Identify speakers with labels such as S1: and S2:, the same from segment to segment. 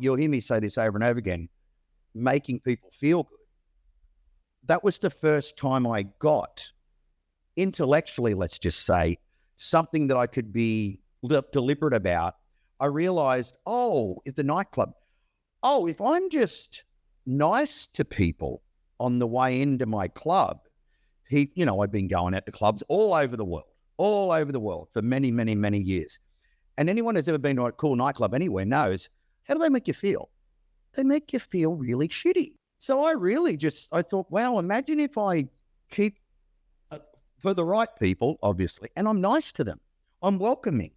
S1: you'll hear me say this over and over again, making people feel good. That was the first time I got intellectually, let's just say, something that I could be deliberate about. I realized, if I'm just nice to people on the way into my club, I've been going out to clubs all over the world for many, many, many years. And anyone who's ever been to a cool nightclub anywhere knows, how do they make you feel? They make you feel really shitty. So I thought, wow, imagine if I keep, for the right people, obviously, and I'm nice to them. I'm welcoming.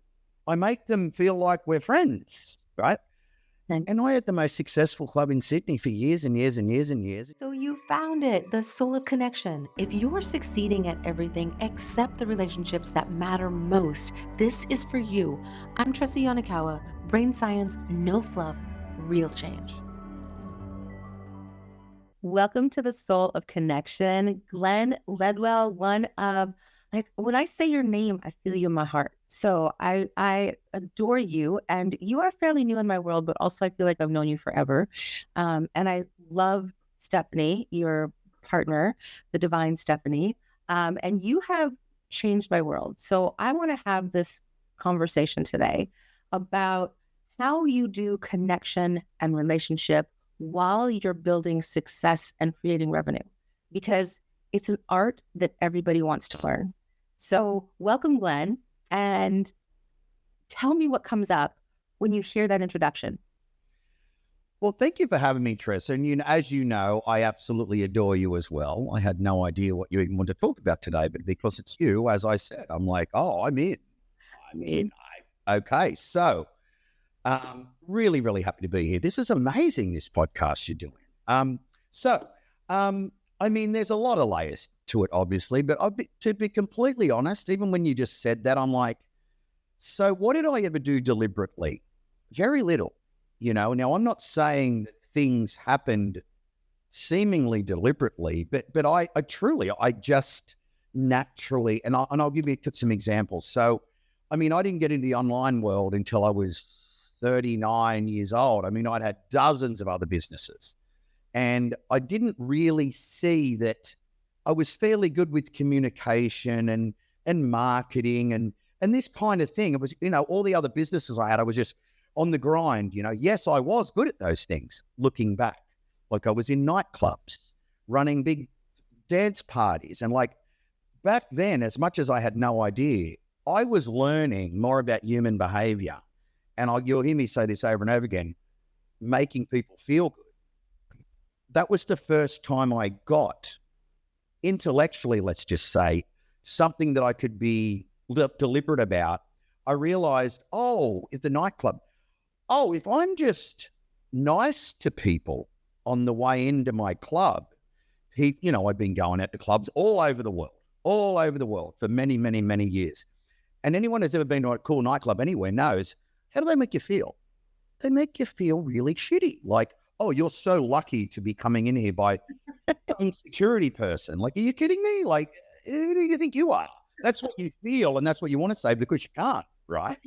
S1: I make them feel like we're friends, right? And I had the most successful club in Sydney for years and years and years and years.
S2: So you found it, the soul of connection. If you're succeeding at everything except the relationships that matter most, this is for you. I'm Tressie Yonakawa, brain science, no fluff, real change. Welcome to the soul of connection. Glen Ledwell, when I say your name, I feel you in my heart. So I adore you, and you are fairly new in my world, but also I feel like I've known you forever. And I love Stephanie, your partner, the divine Stephanie. And you have changed my world. So I want to have this conversation today about how you do connection and relationship while you're building success and creating revenue, because it's an art that everybody wants to learn. So welcome, Glen, and tell me what comes up when you hear that introduction.
S1: Well, thank you for having me, Tress. And as you know, I absolutely adore you as well. I had no idea what you even wanted to talk about today, but because it's you, as I said, I'm like, I'm in. Okay, so really, really happy to be here. This is amazing, this podcast you're doing. There's a lot of layers to it, obviously, but to be completely honest, even when you just said that, I'm like, so what did I ever do deliberately? Very little, Now, I'm not saying that things happened seemingly deliberately, but I just naturally, and I'll give you some examples. So, I didn't get into the online world until I was 39 years old. I'd had dozens of other businesses, and I didn't really see that I was fairly good with communication and marketing and this kind of thing. It was, all the other businesses I had, I was just on the grind. Yes, I was good at those things looking back. Like I was in nightclubs, running big dance parties. And like back then, as much as I had no idea, I was learning more about human behavior. And you'll hear me say this over and over again, making people feel good. That was the first time I got intellectually, let's just say, something that I could be deliberate about. I realized, if I'm just nice to people on the way into my club, I'd been going out to clubs all over the world for many, many, many years. And anyone who's ever been to a cool nightclub anywhere knows, how do they make you feel? They make you feel really shitty. Like, you're so lucky to be coming in here by some security person. Like, are you kidding me? Like, who do you think you are? That's what you feel, and that's what you want to say because you can't, right?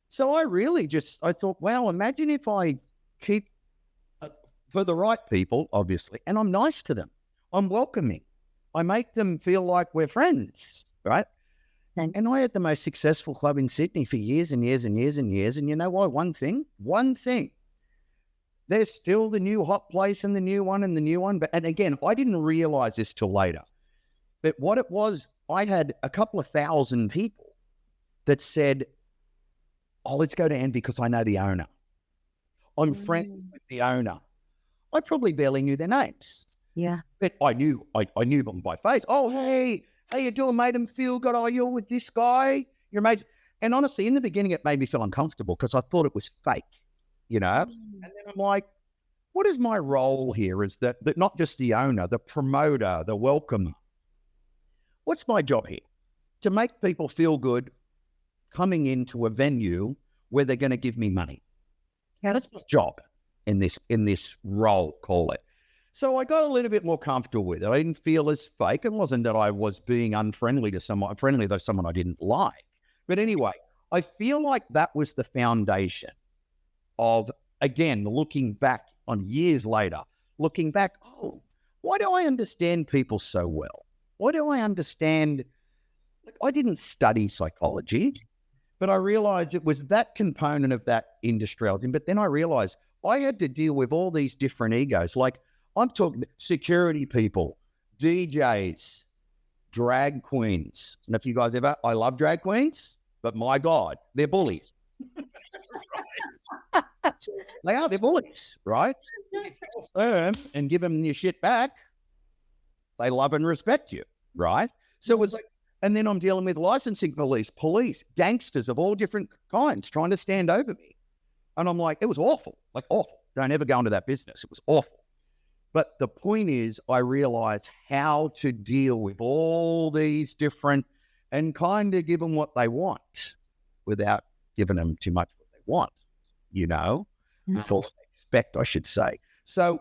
S1: So I thought, wow, imagine if I keep, for the right people, obviously, and I'm nice to them. I'm welcoming. I make them feel like we're friends, right? And I had the most successful club in Sydney for years and years and years and years. And you know what? One thing, there's still the new hot place and the new one. And again, I didn't realize this till later. But what it was, I had a couple of thousand people that said, let's go to Anne because I know the owner. I'm friends with the owner. I probably barely knew their names.
S2: Yeah.
S1: But I knew them by face. Hey, how you doing, mate? And feel good. You're with this guy. You're amazing. And honestly, in the beginning, it made me feel uncomfortable because I thought it was fake, And then I'm like, what is my role here? Is that not just the owner, the promoter, the welcomer? What's my job here? To make people feel good coming into a venue where they're going to give me money.
S2: Yeah.
S1: That's my job in this role, call it. So I got a little bit more comfortable with it. I didn't feel as fake. It wasn't that I was being unfriendly to someone, friendly to someone I didn't like. But anyway, I feel like that was the foundation of again, looking back on years later, oh, why do I understand people so well? Why do I understand? Like, I didn't study psychology, but I realized it was that component of that industry I was in. But then I realized I had to deal with all these different egos. Like, I'm talking security people, DJs, drag queens. And if you guys ever, I love drag queens, but my God, they're bullies. They're bullies, right? If you're firm and give them your shit back, they love and respect you, right? So it was like, and then I'm dealing with licensing police, gangsters of all different kinds trying to stand over me. And I'm like, it was awful, like awful. Don't ever go into that business. It was awful. But the point is, I realized how to deal with all these different and kind of give them what they want without giving them too much what they want, with all respect, I should say. So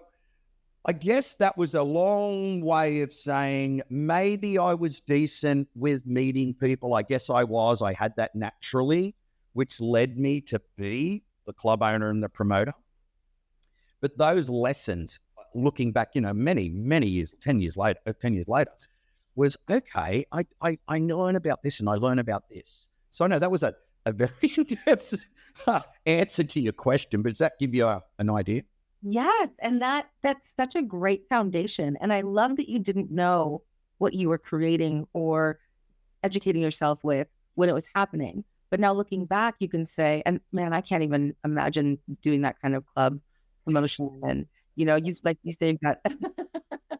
S1: I guess that was a long way of saying maybe I was decent with meeting people. I guess I was. I had that naturally, which led me to be the club owner and the promoter. But those lessons, looking back, many, many years, 10 years later, was, okay, I learn about this and I learn about this. So I know that was a very answer to your question, but does that give you an idea?
S2: Yes. And that's such a great foundation. And I love that you didn't know what you were creating or educating yourself with when it was happening. But now looking back, you can say, and man, I can't even imagine doing that kind of club promotion. And, you like you say, you've got.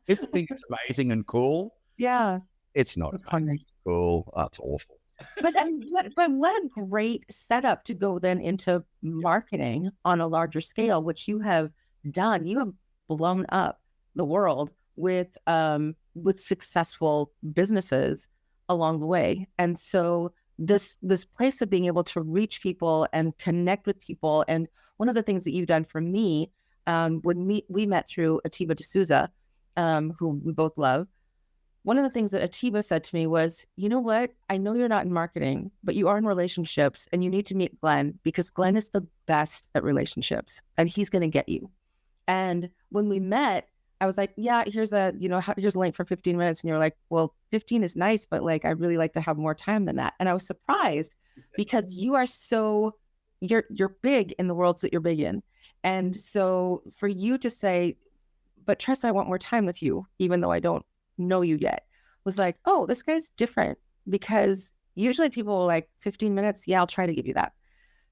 S1: Isn't it amazing and cool?
S2: Yeah.
S1: It's not amazing, cool. It's awful.
S2: But what a great setup to go then into marketing on a larger scale, which you have done. You have blown up the world with successful businesses along the way. And so this place of being able to reach people and connect with people. And one of the things that you've done for me, when we met through Atiba D'Souza, who we both love. One of the things that Atiba said to me was, you know what? I know you're not in marketing, but you are in relationships and you need to meet Glen because Glen is the best at relationships and he's going to get you. And when we met, I was like, yeah, here's a link for 15 minutes. And you're like, well, 15 is nice, but like, I really like to have more time than that. And I was surprised because you are you're big in the worlds that you're big in. And so for you to say, but Tress, I want more time with you, even though I don't know you yet, was like, oh, this guy's different, because usually people are like 15 minutes. Yeah, I'll try to give you that.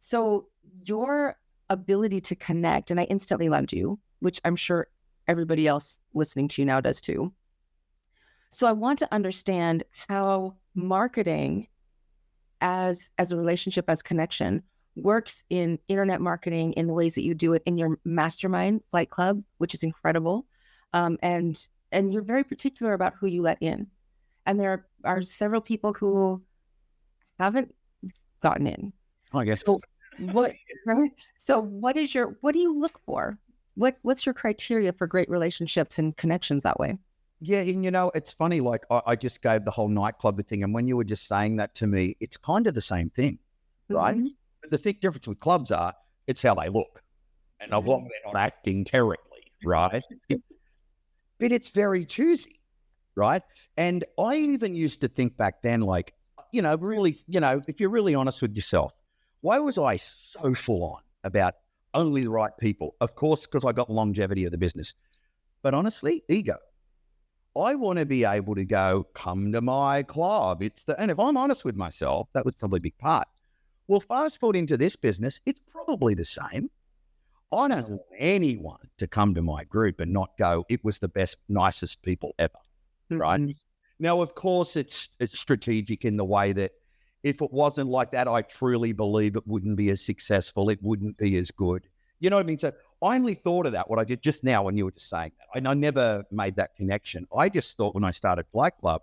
S2: So your ability to connect, and I instantly loved you, which I'm sure everybody else listening to you now does too. So I want to understand how marketing as a relationship, as connection, works in internet marketing in the ways that you do it in your mastermind flight club, which is incredible. And you're very particular about who you let in. And there are several people who haven't gotten in.
S1: I guess.
S2: So what do you look for? What's your criteria for great relationships and connections that way?
S1: Yeah, and it's funny, like I just gave the whole nightclub thing, and when you were just saying that to me, it's kind of the same thing, right? Mm-hmm. But the difference with clubs it's how they look. And as long as they're not acting terribly, right? But it's very choosy, right? And I even used to think back then, like, really, if you're really honest with yourself, why was I so full on about only the right people? Of course, because I got longevity of the business. But honestly, ego. I want to be able to go, come to my club. And if I'm honest with myself, that was probably a big part. Well, fast forward into this business, it's probably the same. I don't want anyone to come to my group and not go, it was the best, nicest people ever, right? Mm-hmm. Now, of course, it's strategic in the way that if it wasn't like that, I truly believe it wouldn't be as successful. It wouldn't be as good. You know what I mean? So I only thought of that, what I did just now when you were just saying that. And I never made that connection. I just thought when I started Flight Club,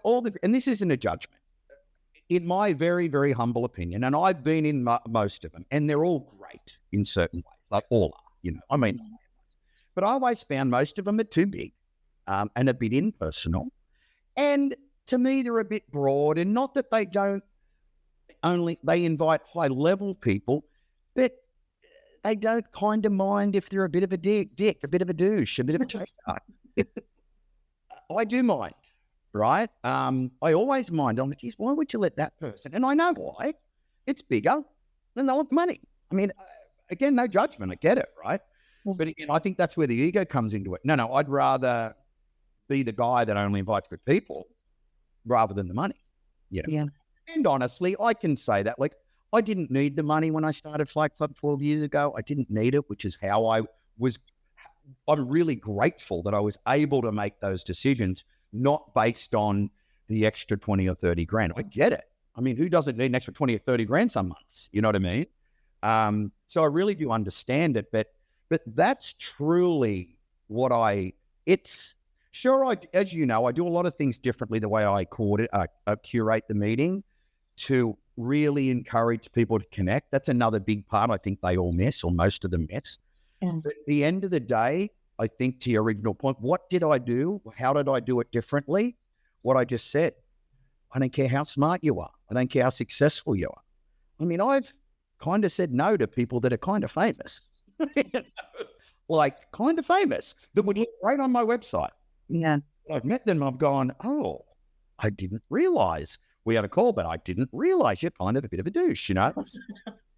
S1: all this, and this isn't a judgment. In my very, very humble opinion, and I've been in most of them, and they're all great in certain ways, like all are, but I always found most of them are too big and a bit impersonal. And to me, they're a bit broad, and not that they don't they invite high level people, but they don't kind of mind if they're a bit of a dick, a bit of a douche, a bit of a cheater. I do mind, right? I always mind. I'm like, geez, why would you let that person? And I know why. It's bigger and they want money. I mean, again, no judgment. I get it, right? But again, I think that's where the ego comes into it. No, I'd rather be the guy that only invites good people rather than the money.
S2: Yeah.
S1: And honestly, I can say that. Like, I didn't need the money when I started Flight Club 12 years ago. I didn't need it, which is how I'm really grateful that I was able to make those decisions, not based on the extra 20 or 30 grand. I get it. I mean, who doesn't need an extra 20 or 30 grand some months? You know what I mean? So I really do understand it, but that's truly what as you know, I do a lot of things differently the way I curate the meeting to really encourage people to connect. That's another big part I think they all miss, or most of them miss. Yeah. But at the end of the day, I think to your original point, what did I do? How did I do it differently? What I just said. I don't care how smart you are. I don't care how successful you are. I mean, I've kind of said no to people that are kind of famous. Like, kind of famous, that would look great on my website.
S2: Yeah.
S1: I've met them, I've gone, oh, I didn't realize we had a call, but I didn't realize you're kind of a bit of a douche, you know?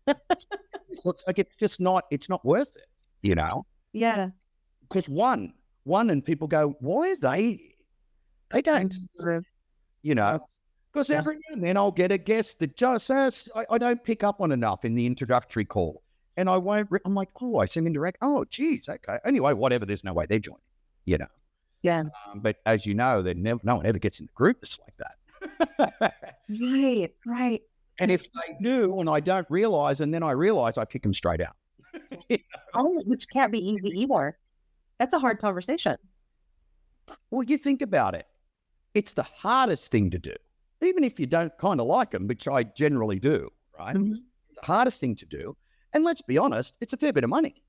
S1: It's like, it's not worth it, you know?
S2: Yeah.
S1: Because one, and people go, why is they don't, you know? Because every now and then I'll get a guest that just says, I don't pick up on enough in the introductory call. And I'm like, oh, I send indirect. Oh, geez, okay. Anyway, whatever, there's no way they're joining, you know?
S2: Yeah.
S1: But as you know, no one ever gets in the group that's like that.
S2: Right.
S1: And if they do, and I don't realize, and then I realize, I kick them straight out.
S2: You know? Which can't be easy either. That's a hard conversation.
S1: Well, you think about it. It's the hardest thing to do. Even if you don't kind of like them, which I generally do, right? Mm-hmm. It's the hardest thing to do. And let's be honest, it's a fair bit of money,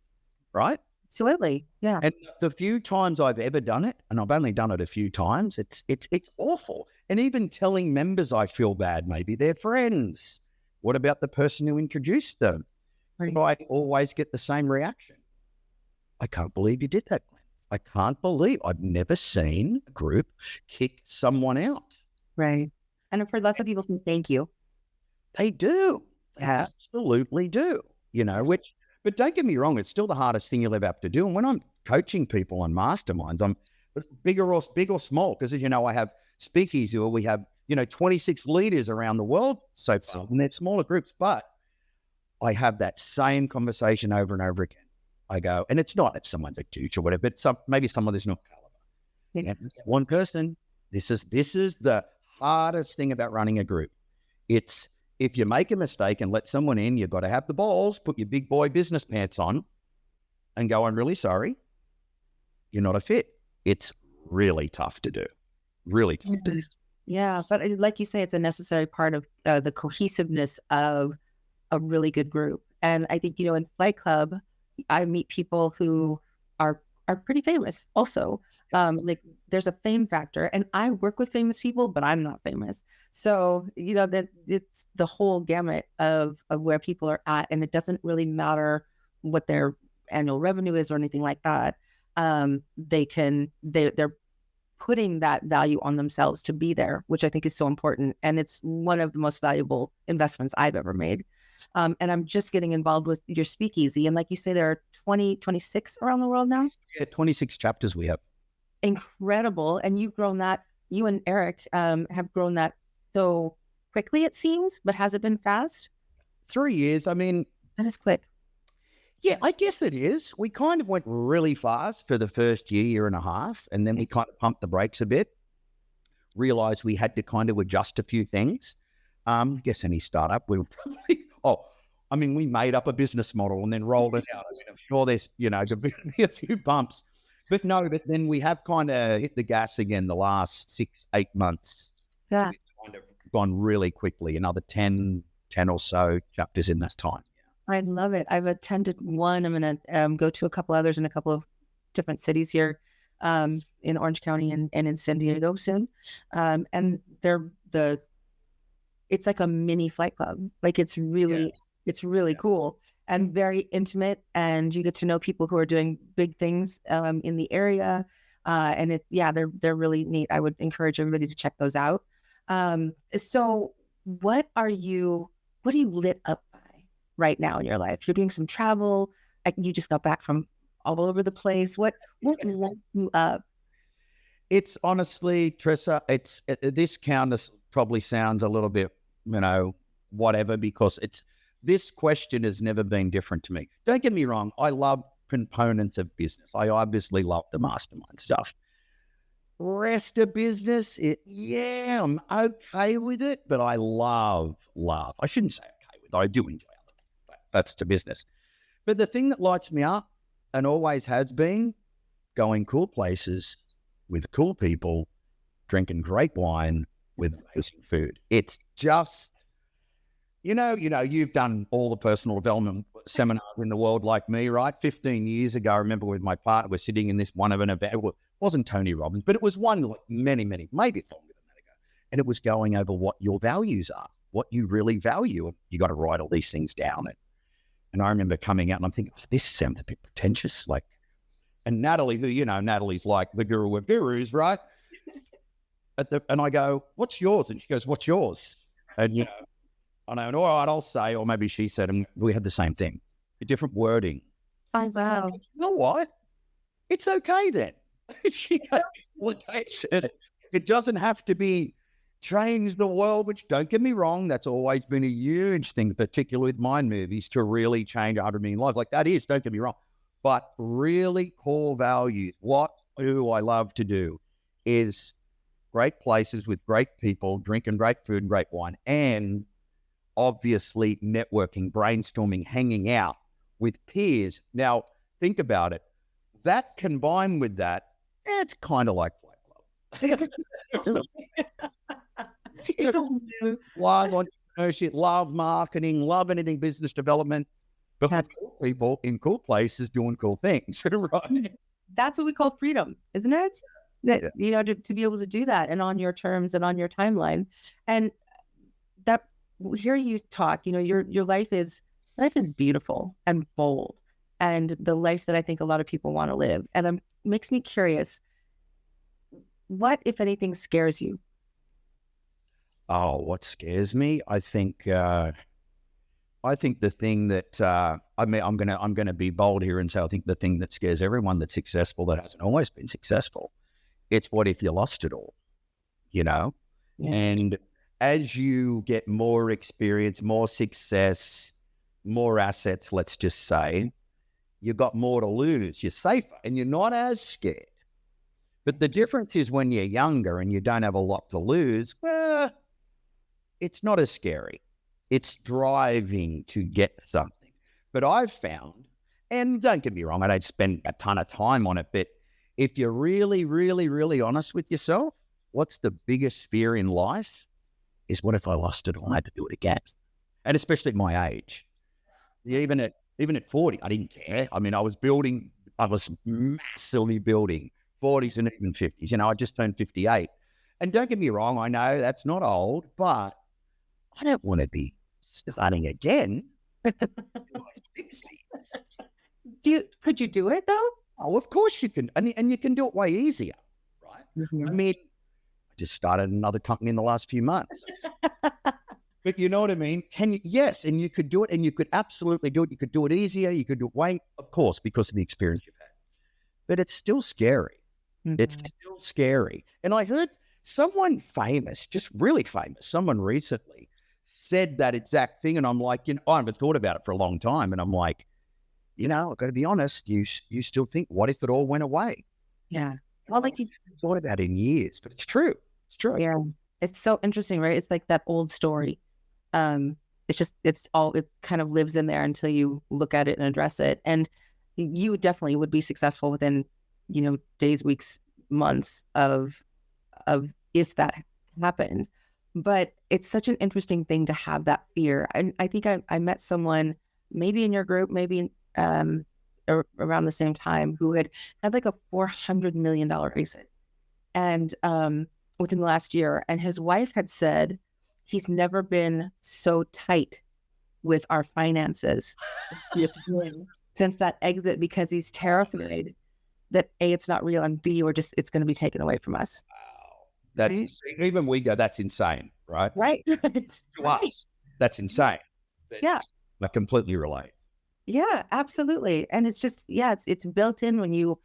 S1: right?
S2: Absolutely, yeah.
S1: And the few times I've ever done it, and I've only done it a few times, it's awful. And even telling members I feel bad, maybe they're friends. What about the person who introduced them? Right. I always get the same reaction. I can't believe you did that, Glenn. I can't believe I've never seen a group kick someone out.
S2: Right. And I've heard lots of people say thank you.
S1: They do. They absolutely do. You know, but don't get me wrong, it's still the hardest thing you'll ever have to do. And when I'm coaching people on masterminds, I'm big or small, because as you know, I have speakeasy where we have, 26 leaders around the world so far, and they're smaller groups, but I have that same conversation over and over again. I go, and it's not if someone's a douche or whatever, but maybe someone that's not caliber. Yeah. One person, this is the hardest thing about running a group. It's, if you make a mistake and let someone in, you've got to have the balls, put your big boy business pants on and go, I'm really sorry. You're not a fit. It's really tough to do. Really tough to do.
S2: Yeah. But like you say, it's a necessary part of the cohesiveness of a really good group. And I think, in Flight Club, I meet people who are pretty famous also. Like there's a fame factor, and I work with famous people, but I'm not famous. So, that it's the whole gamut of where people are at, and it doesn't really matter what their annual revenue is or anything like that. They're putting that value on themselves to be there, which I think is so important. And it's one of the most valuable investments I've ever made. And I'm just getting involved with your speakeasy. And like you say, there are 26 around the world now?
S1: Yeah, 26 chapters we have.
S2: Incredible. And you've grown that, you and Eric have grown that so quickly, it seems, but has it been fast?
S1: 3 years. I mean,
S2: that is quick.
S1: Yeah, I guess it is. We kind of went really fast for the first year and a half, and then we kind of pumped the brakes a bit, realized we had to kind of adjust a few things. I guess any startup, we would probably, we made up a business model and then rolled it out. I mean, I'm sure there's, a few bumps. But then we have kind of hit the gas again the last 6-8 months.
S2: Yeah.
S1: It's kind of gone really quickly, another 10 or so chapters in that time.
S2: I love it. I've attended one. I'm going to go to a couple others in a couple of different cities here in Orange County and in San Diego soon. And it's like a mini Flight Club. Like it's really cool. and very intimate, and you get to know people who are doing big things in the area. And they're really neat. I would encourage everybody to check those out. So what are you lit up by right now in your life? You're doing some travel. You just got back from all over the place. What lights you up?
S1: It's honestly, Trissa, this counter probably sounds a little bit, whatever, because this question has never been different to me. Don't get me wrong. I love components of business. I obviously love the mastermind stuff. Rest of business, I'm okay with it, but I love. I shouldn't say okay with it. I do enjoy it. But that's to business. But the thing that lights me up and always has been going cool places with cool people, drinking great wine with amazing food. It's just, you've done all the personal development seminars in the world like me, right? 15 years ago, I remember with my partner, we're sitting in this one of an event. It wasn't Tony Robbins, but it was one like many, maybe it's longer than that ago. And it was going over what your values are, what you really value. You got to write all these things down. And I remember coming out and I'm thinking, this sounds a bit pretentious. And Natalie, who, Natalie's like the guru of gurus, right? And I go, what's yours? And she goes, what's yours? And, I know, all right, I'll say, or maybe she said, and we had the same thing, a different wording.
S2: Oh, wow.
S1: You know what? It's okay then. She goes, it doesn't have to be change the world, which don't get me wrong, that's always been a huge thing, particularly with mind movies, to really change 100 million lives. Like that is, don't get me wrong. But really core values, what do I love to do is great places with great people, drinking great food and great wine, and obviously networking, brainstorming, hanging out with peers. Now, think about it. That combined with that, it's kind of like Fight Club. Love entrepreneurship, love marketing, love anything business development, but with cool people in cool places doing cool things, right?
S2: That's what we call freedom, isn't it? That, to be able to do that and on your terms and on your timeline. And that, hear you talk, your life is beautiful and bold, and the life that I think a lot of people want to live. And it makes me curious, what, if anything, scares you?
S1: Oh, what scares me? I think the thing that I'm gonna be bold here and say I think the thing that scares everyone that's successful that hasn't always been successful. It's what if you lost it all, Yeah. And as you get more experience, more success, more assets, let's just say, you've got more to lose. You're safer and you're not as scared. But the difference is when you're younger and you don't have a lot to lose, it's not as scary. It's driving to get something. But I've found, and don't get me wrong, I don't spend a ton of time on it, but if you're really, really, really honest with yourself, what's the biggest fear in life is what if I lost it all and I had to do it again? And especially at my age. Even at 40, I didn't care. I mean, I was massively building 40s and even 50s. I just turned 58. And don't get me wrong, I know that's not old, but I don't want to be starting again.
S2: Could you do it though?
S1: Oh, of course you can. And you can do it way easier, right? Mm-hmm. I mean, I just started another company in the last few months. But you know what I mean? Yes, and you could do it, and you could absolutely do it. You could do it easier. You could do it way, of course, because of the experience you've had. But it's still scary. Mm-hmm. It's still scary. And I heard someone famous, just really famous, someone recently said that exact thing. And I'm like, I haven't thought about it for a long time. And I'm like, I've got to be honest, you still think, what if it all went away?
S2: Yeah. Well, like you
S1: thought about it in years, but it's true. It's true.
S2: Yeah. It's so interesting, right? It's like that old story. It kind of lives in there until you look at it and address it. And you definitely would be successful within, days, weeks, months of if that happened. But it's such an interesting thing to have that fear. And I think I met someone maybe in your group, maybe around the same time, who had like a $400 million exit. And within the last year, and his wife had said he's never been so tight with our finances since that exit, because he's terrified that A, it's not real, and B, it's going to be taken away from us.
S1: Wow. That's even we go, that's insane, right?
S2: Right.
S1: To us, that's insane.
S2: Yeah.
S1: I completely relate.
S2: Yeah, absolutely. And it's just, it's built in when you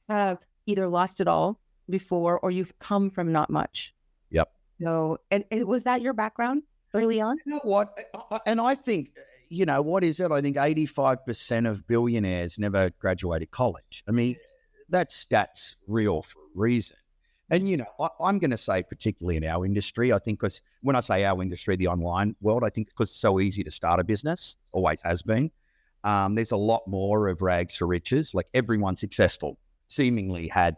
S2: have either lost it all before or you've come from not much.
S1: Yep.
S2: So, and was that your background early on?
S1: You know what? And I think, what is it? I think 85% of billionaires never graduated college. I mean, that's real for a reason. And, I'm going to say, particularly in our industry, I think, because when I say our industry, the online world, I think because it's so easy to start a business, always has been. There's a lot more of rags to riches. Like everyone successful seemingly had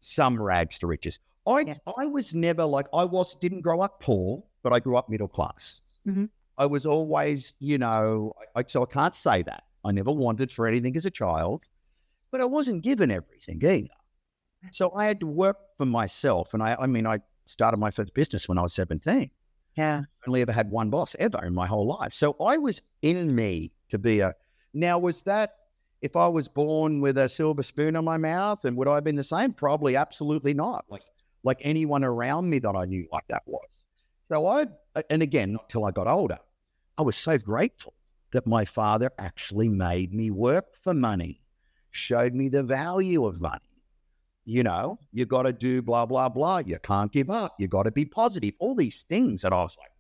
S1: some rags to riches. I was never didn't grow up poor, but I grew up middle class.
S2: Mm-hmm.
S1: I was always, so I can't say that. I never wanted for anything as a child, but I wasn't given everything either. So I had to work for myself. And I started my first business when I was 17.
S2: Yeah.
S1: I only ever had one boss ever in my whole life. So I was in me to be now was that, if I was born with a silver spoon in my mouth, and would I have been the same? Probably absolutely not. Like anyone around me that I knew like that was. So and again, not till I got older, I was so grateful that my father actually made me work for money, showed me the value of money. You got to do blah, blah, blah. You can't give up. You got to be positive. All these things that I was like,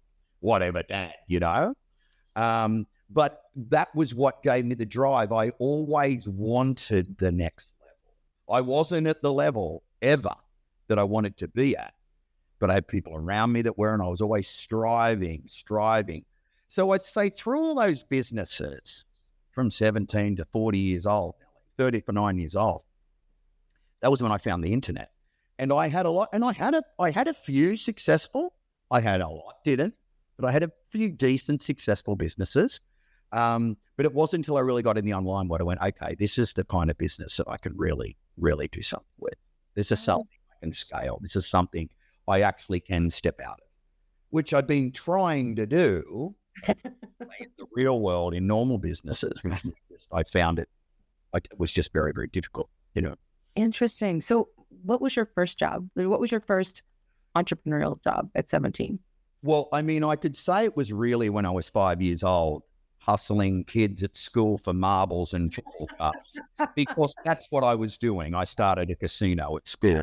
S1: whatever, Dad, But that was what gave me the drive. I always wanted the next level. I wasn't at the level ever that I wanted to be at, but I had people around me that were, and I was always striving. So I'd say through all those businesses from 17 to 40 years old, 39 years old, that was when I found the internet. And I had a lot, and I had a few successful. I had a lot, didn't, but I had a few decent successful businesses. But it wasn't until I really got in the online world, I went, okay, this is the kind of business that I can really, really do something with. This is something I can scale. This is something I actually can step out of, which I've been trying to do in the real world in normal businesses. I found it was just very, very difficult,
S2: Interesting. So what was your first job? What was your first entrepreneurial job at 17?
S1: Well, I could say it was really when I was 5 years old, hustling kids at school for marbles and football cups, because that's what I was doing. I started a casino at school.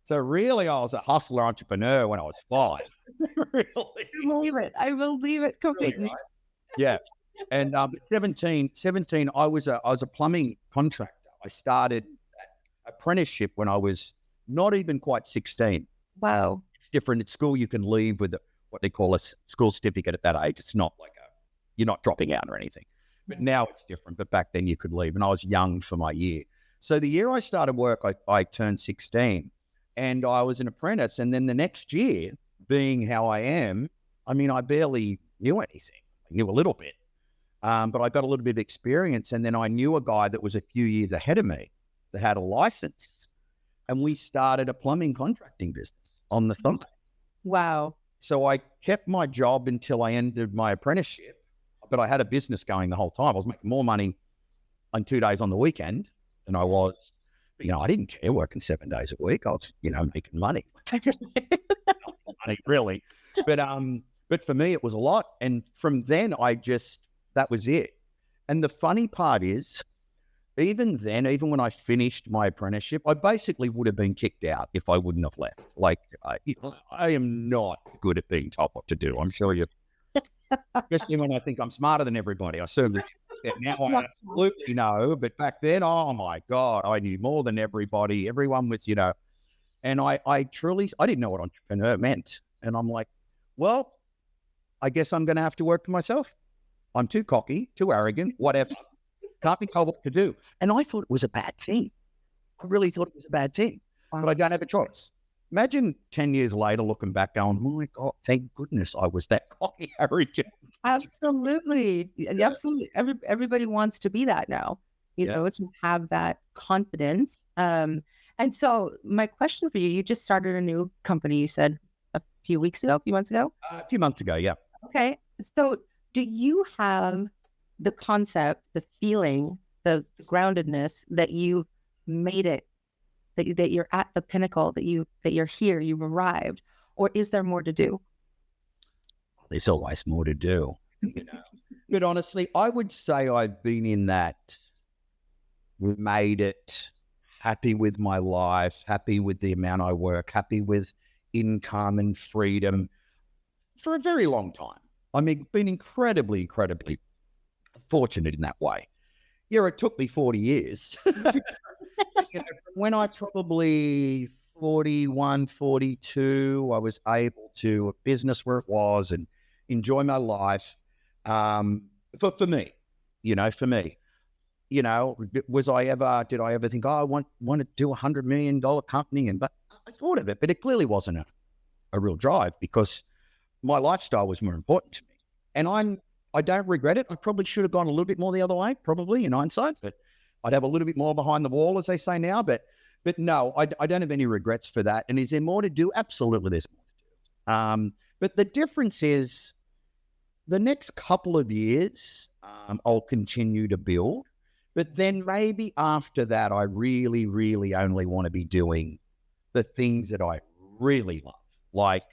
S1: So really I was a hustler entrepreneur when I was 5. Really?
S2: I believe it completely.
S1: Really, right? Yeah. And 17, I was a plumbing contractor. I started that apprenticeship when I was not even quite 16.
S2: Wow.
S1: It's different. At school, you can leave with what they call a school certificate at that age. It's not you're not dropping out or anything. But now it's different. But back then you could leave. And I was young for my year. So the year I started work, I turned 16 and I was an apprentice. And then the next year, being how I am, I barely knew anything. I knew a little bit. But I got a little bit of experience. And then I knew a guy that was a few years ahead of me that had a license. And we started a plumbing contracting business on the side.
S2: Wow.
S1: So I kept my job until I ended my apprenticeship, but I had a business going the whole time. I was making more money on 2 days on the weekend than I was, I didn't care working 7 days a week. I was, making money. Really. But for me, it was a lot. And from then that was it. And the funny part is, even then, even when I finished my apprenticeship, I basically would have been kicked out if I wouldn't have left. I am not good at being told what to do. I'm sure you, especially when I think I'm smarter than everybody. I certainly now I absolutely know, but back then, oh my God, I knew more than everybody. Everyone was, and I truly, I didn't know what entrepreneur meant. And I'm like, well, I guess I'm going to have to work for myself. I'm too cocky, too arrogant, whatever. Can't be told what to do. And I thought it was a bad thing. I really thought it was a bad thing. Wow. But I don't have a choice. Imagine 10 years later looking back going, my God, thank goodness I was that cocky, arrogant.
S2: Absolutely. Absolutely. Everybody wants to be that now, to have that confidence. And so my question for you, you just started a new company, you said a few weeks ago, a few months ago?
S1: A few months ago, yeah.
S2: Okay. So do you have the concept, the feeling, the groundedness that you've made it, that you're at the pinnacle, that you're here, you've arrived, or is there more to do?
S1: There's always more to do, you know. But honestly, I would say I've been in that, made it, happy with my life, happy with the amount I work, happy with income and freedom for a very long time. I mean, been incredibly, incredibly fortunate in that way. Yeah, it took me 40 years. You know, when I probably 41, 42, I was able to a business where it was and enjoy my life. For me, for me, did I ever think, oh, I want to do $100 million company? But I thought of it, but it clearly wasn't a real drive because my lifestyle was more important to me. And I don't regret it. I probably should have gone a little bit more the other way, probably in hindsight, but I'd have a little bit more behind the wall, as they say now. But no, I don't have any regrets for that. And is there more to do? Absolutely, there's more to do. But the difference is the next couple of years, I'll continue to build. But then maybe after that, I really, really only want to be doing the things that I really love, like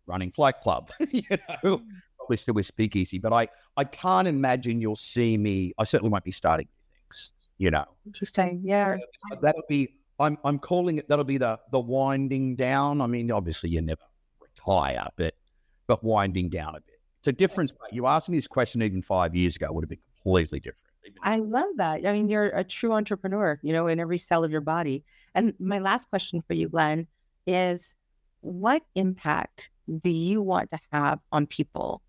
S1: running Flight Club, probably still with Speakeasy. But I can't imagine you'll see me. I certainly won't be starting things,
S2: Interesting. Yeah.
S1: That'll be, I'm calling it, that'll be the winding down. I mean, obviously you never retire, but winding down a bit. It's a difference. You asked me this question even 5 years ago, it would have been completely different.
S2: I love that. I mean, you're a true entrepreneur, in every cell of your body. And my last question for you, Glen, is what impact do you want to have on people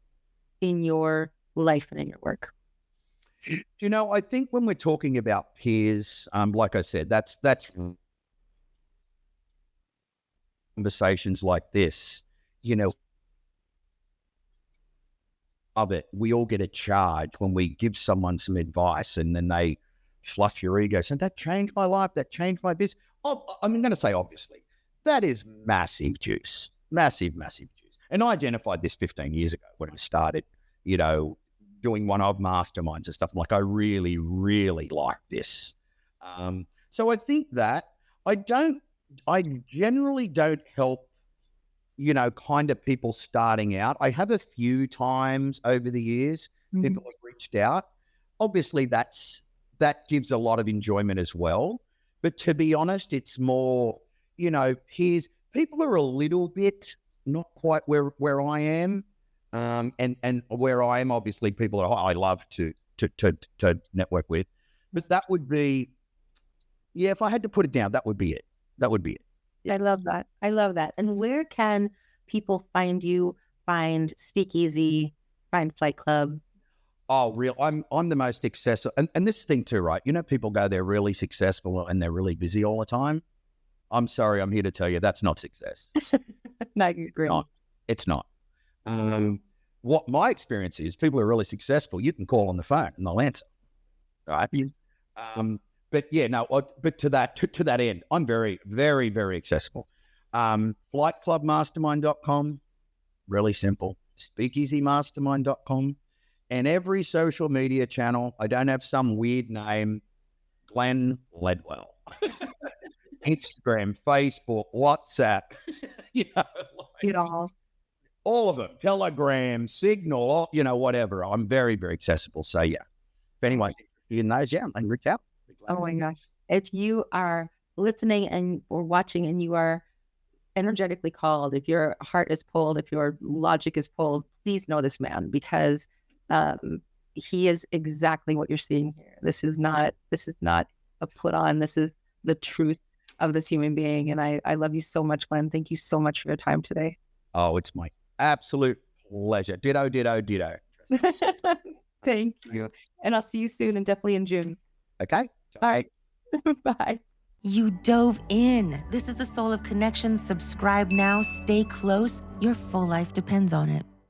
S2: in your life and in your work?
S1: I think when we're talking about peers, like I said, that's conversations like this, of it. We all get a charge when we give someone some advice and then they fluff your ego. So that changed my life. That changed my business. Oh, I'm going to say, obviously, that is massive juice, massive, massive juice. And I identified this 15 years ago when I started, doing one-off masterminds and stuff. I'm like, I really, really like this. So I think that I generally don't help, kind of people starting out. I have a few times over the years, people have reached out. Obviously that gives a lot of enjoyment as well. But to be honest, it's more, peers, people are a little bit not quite where I am. And where I am, obviously, people that I love to network with. But that would be, if I had to put it down, that would be it. That would be it.
S2: Yeah. I love that. I love that. And where can people find you, find Speakeasy, find Flight Club?
S1: Oh, real. I'm the most accessible. And this thing too, right? People go, they're really successful and they're really busy all the time. I'm sorry, I'm here to tell you that's not success.
S2: No, you agree.
S1: It's not. What my experience is, people who are really successful, you can call on the phone and they'll answer, right? But yeah, no. But to that end, I'm very, very, very accessible. Flightclubmastermind.com, really simple. Speakeasymastermind.com, and every social media channel. I don't have some weird name. Glen Ledwell. Instagram, Facebook, WhatsApp. All of them, Telegram, Signal, whatever. I'm very, very accessible. So yeah, if anyone's in those, and reach out.
S2: Oh my gosh. If you are listening or watching and you are energetically called, if your heart is pulled, if your logic is pulled, please know this man, because he is exactly what you're seeing here. This is not a put on. This is the truth of this human being. And I love you so much, Glen. Thank you so much for your time today.
S1: Oh, it's my absolute pleasure. Ditto, ditto, ditto.
S2: Thank you. And I'll see you soon, and definitely in June.
S1: Okay.
S2: All right. Bye.
S3: You dove in. This is the Soul of Connection. Subscribe now. Stay close. Your full life depends on it.